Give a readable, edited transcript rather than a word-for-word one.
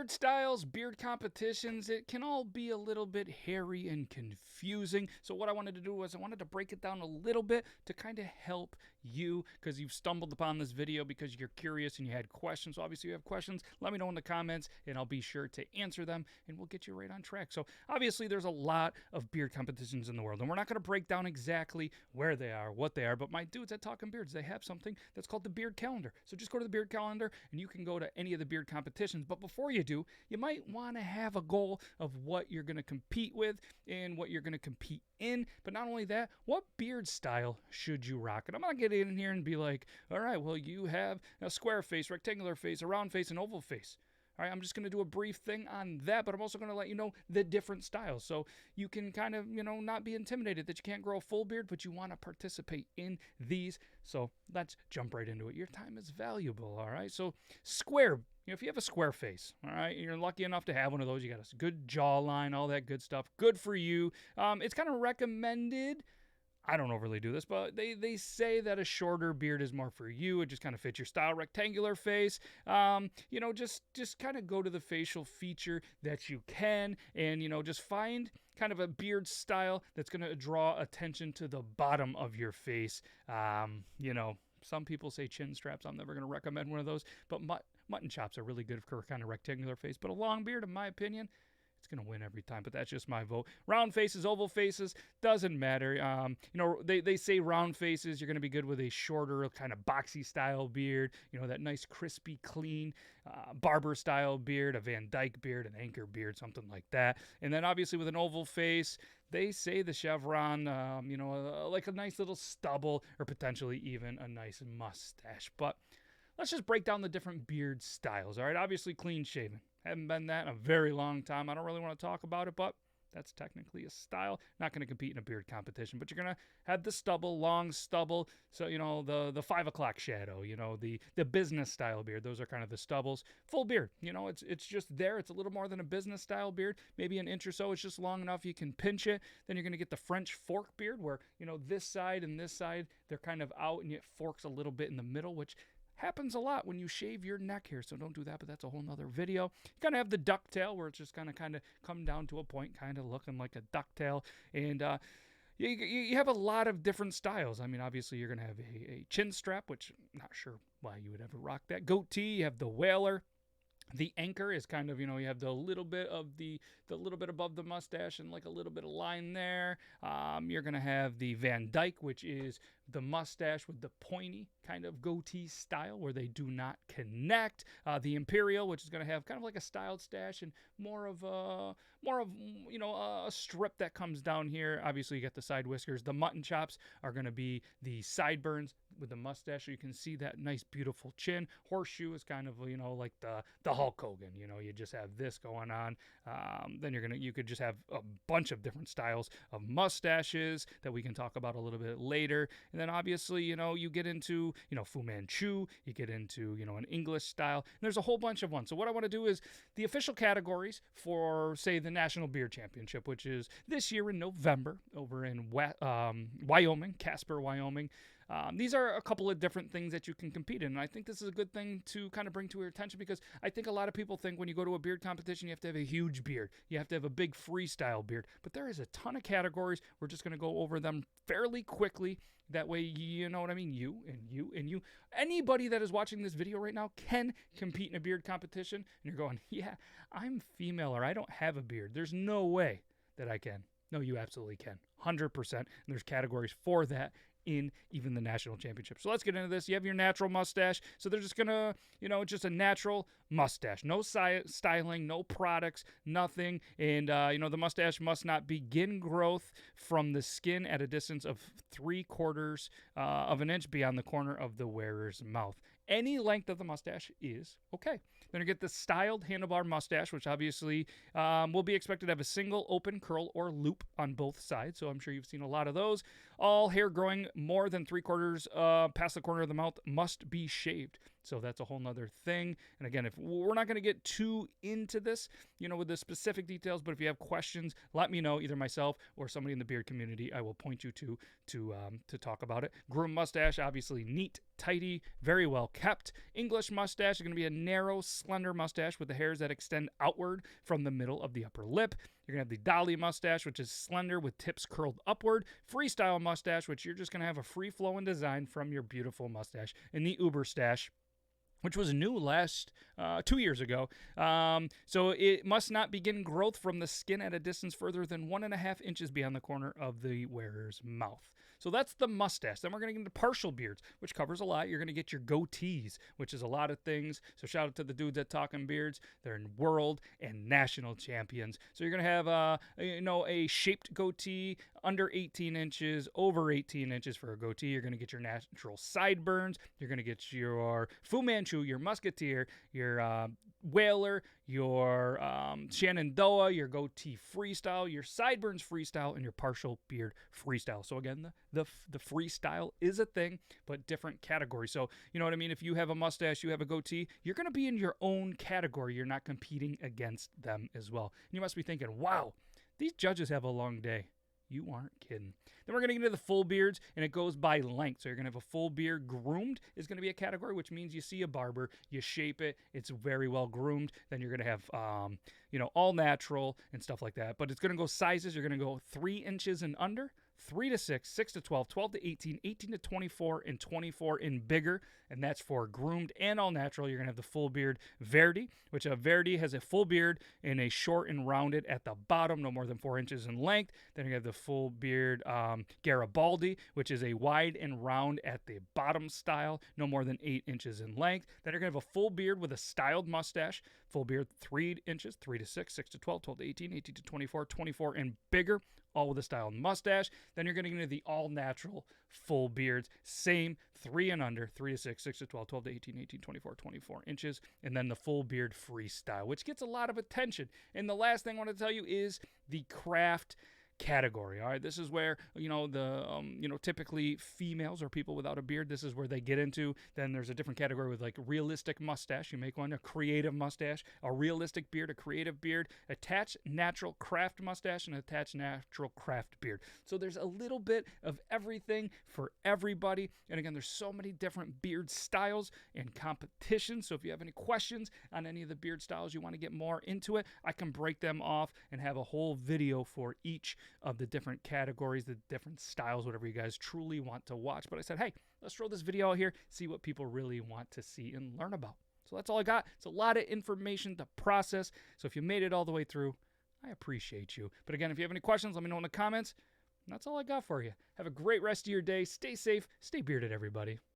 Beard styles, beard competitions, it can all be a little bit hairy and confusing. So what I wanted to do was I wanted to break it down a little bit to kind of help you, because you've stumbled upon this video because you're curious and you had questions. So obviously you have questions, let me know in the comments and I'll be sure to answer them and we'll get you right on track. So obviously there's a lot of beard competitions in the world and we're not going to break down exactly where they are, what they are, but my dudes at Talking Beards, they have something that's called the beard calendar. So just go to the beard calendar and you can go to any of the beard competitions. But before you do, you might want to have a goal of what you're going to compete with and what you're going to compete in. But not only that, what beard style should you rock? And I'm going to get in here and be like, all right, well, you have a square face, rectangular face, a round face, and oval face. All right, I'm just going to do a brief thing on that, but I'm also going to let you know the different styles. So you can kind of, not be intimidated that you can't grow a full beard, but you want to participate in these. So let's jump right into it. Your time is valuable, all right? So square, if you have a square face, all right, you're lucky enough to have one of those. You got a good jawline, all that good stuff. Good for you. It's kind of recommended. I don't overly do this, but they say that a shorter beard is more for you. It just kind of fits your style. Rectangular face, just kind of go to the facial feature that you can and, just find kind of a beard style that's going to draw attention to the bottom of your face. Some people say chin straps. I'm never going to recommend one of those, but mutton chops are really good for kind of rectangular face. But a long beard, in my opinion, it's going to win every time, but that's just my vote. Round faces, oval faces, doesn't matter. They say round faces, you're going to be good with a shorter kind of boxy style beard, that nice crispy, clean barber style beard, a Van Dyke beard, an anchor beard, something like that. And then obviously with an oval face, they say the chevron, like a nice little stubble or potentially even a nice mustache. But let's just break down the different beard styles, all right? Obviously clean shaven. Haven't been that in a very long time. I don't really want to talk about it, but that's technically a style. Not going to compete in a beard competition, but you're going to have the stubble, long stubble. So, the 5 o'clock shadow, the business style beard. Those are kind of the stubbles. Full beard, it's just there. It's a little more than a business style beard. Maybe an inch or so. It's just long enough you can pinch it. Then you're going to get the French fork beard where, this side and this side, they're kind of out and it forks a little bit in the middle, which happens a lot when you shave your neck hair, so don't do that, but that's a whole nother video. You kind of have the ducktail where it's just kind of come down to a point, kind of looking like a ducktail, and you have a lot of different styles. I mean, obviously you're going to have a chin strap, which I'm not sure why you would ever rock that. Goatee, you have the whaler. The anchor is kind of, you have the little bit above the mustache and like a little bit of line there. You're going to have the Van Dyke, which is the mustache with the pointy kind of goatee style where they do not connect. The Imperial, which is going to have kind of like a styled stash and more of a strip that comes down here. Obviously, you get the side whiskers. The mutton chops are going to be the sideburns with the mustache, so you can see that nice, beautiful chin. Horseshoe is kind of, like the Hulk Hogan. You just have this going on. Then you could just have a bunch of different styles of mustaches that we can talk about a little bit later. And then obviously, you get into, Fu Manchu, you get into, an English style. And there's a whole bunch of ones. So what I want to do is the official categories for, say, the National Beard Championship, which is this year in November over in Wyoming, Casper, Wyoming. These are a couple of different things that you can compete in. And I think this is a good thing to kind of bring to your attention because I think a lot of people think when you go to a beard competition, you have to have a huge beard. You have to have a big freestyle beard. But there is a ton of categories. We're just going to go over them fairly quickly. That way, you know what I mean? You and you and you. Anybody that is watching this video right now can compete in a beard competition. And you're going, yeah, I'm female or I don't have a beard. There's no way that I can. No, you absolutely can. 100%. And there's categories for that in even the national championship. So let's get into this. You have your natural mustache. So they're just going to, just a natural mustache. No styling, no products, nothing. And, the mustache must not begin growth from the skin at a distance of 3/4 of an inch beyond the corner of the wearer's mouth. Any length of the mustache is okay. Then you get the styled handlebar mustache, which obviously will be expected to have a single open curl or loop on both sides. So I'm sure you've seen a lot of those. All hair growing more than 3/4 past the corner of the mouth must be shaved. So that's a whole nother thing. And again, if we're not going to get too into this, with the specific details, but if you have questions, let me know, either myself or somebody in the beard community. I will point you to talk about it. Groom mustache, obviously neat, tidy, very well kept. English mustache is going to be a narrow, slender mustache with the hairs that extend outward from the middle of the upper lip. You're going to have the Dolly mustache, which is slender with tips curled upward. Freestyle mustache, which you're just going to have a free-flowing design from your beautiful mustache. And the Uber stash, which was new last 2 years ago. So it must not begin growth from the skin at a distance further than 1.5 inches beyond the corner of the wearer's mouth. So that's the mustache. Then we're going to get into partial beards, which covers a lot. You're going to get your goatees, which is a lot of things. So shout out to the dudes at Talking Beards. They're world and national champions. So you're going to have a shaped goatee, under 18 inches, over 18 inches for a goatee. You're going to get your natural sideburns. You're going to get your Fu Manchu, your Musketeer, your Whaler, your Shenandoah, your goatee freestyle, your sideburns freestyle, and your partial beard freestyle. So again, the freestyle is a thing, but different categories. So you know what I mean? If you have a mustache, you have a goatee, you're going to be in your own category. You're not competing against them as well. And you must be thinking, wow, these judges have a long day. You aren't kidding. Then we're going to get into the full beards, and it goes by length. So you're going to have a full beard. Groomed is going to be a category, which means you see a barber, you shape it, it's very well groomed. Then you're going to have, all natural and stuff like that. But it's going to go sizes. You're going to go 3 inches and under, 3 to 6, 6 to 12, 12 to 18, 18 to 24, and 24 and bigger. And that's for groomed and all natural. You're going to have the full beard Verdi, which a Verdi has a full beard and a short and rounded at the bottom, no more than 4 inches in length. Then you have the full beard Garibaldi, which is a wide and round at the bottom style, no more than 8 inches in length. Then you're going to have a full beard with a styled mustache. Full beard 3 inches, 3 to 6, 6 to 12, 12 to 18, 18 to 24, 24 and bigger, all with a styled mustache. Then you're going to get into the all-natural full beards. Same, 3 and under, 3 to 6, 6 to 12, 12 to 18, 18, 24, 24 inches. And then the full beard freestyle, which gets a lot of attention. And the last thing I want to tell you is the craft category. All right, this is where typically females or people without a beard, this is where they get into. Then there's a different category with like realistic mustache. You make one, a creative mustache, a realistic beard, a creative beard, attached natural craft mustache, and attached natural craft beard. So there's a little bit of everything for everybody. And again, there's so many different beard styles and competitions. So if you have any questions on any of the beard styles, you want to get more into it, I can break them off and have a whole video for each of the different categories, the different styles, whatever you guys truly want to watch. But I said, hey, let's throw this video out here, see what people really want to see and learn about. So that's all I got. It's a lot of information to process. So if you made it all the way through, I appreciate you. But again, if you have any questions, let me know in the comments. And that's all I got for you. Have a great rest of your day. Stay safe. Stay bearded, everybody.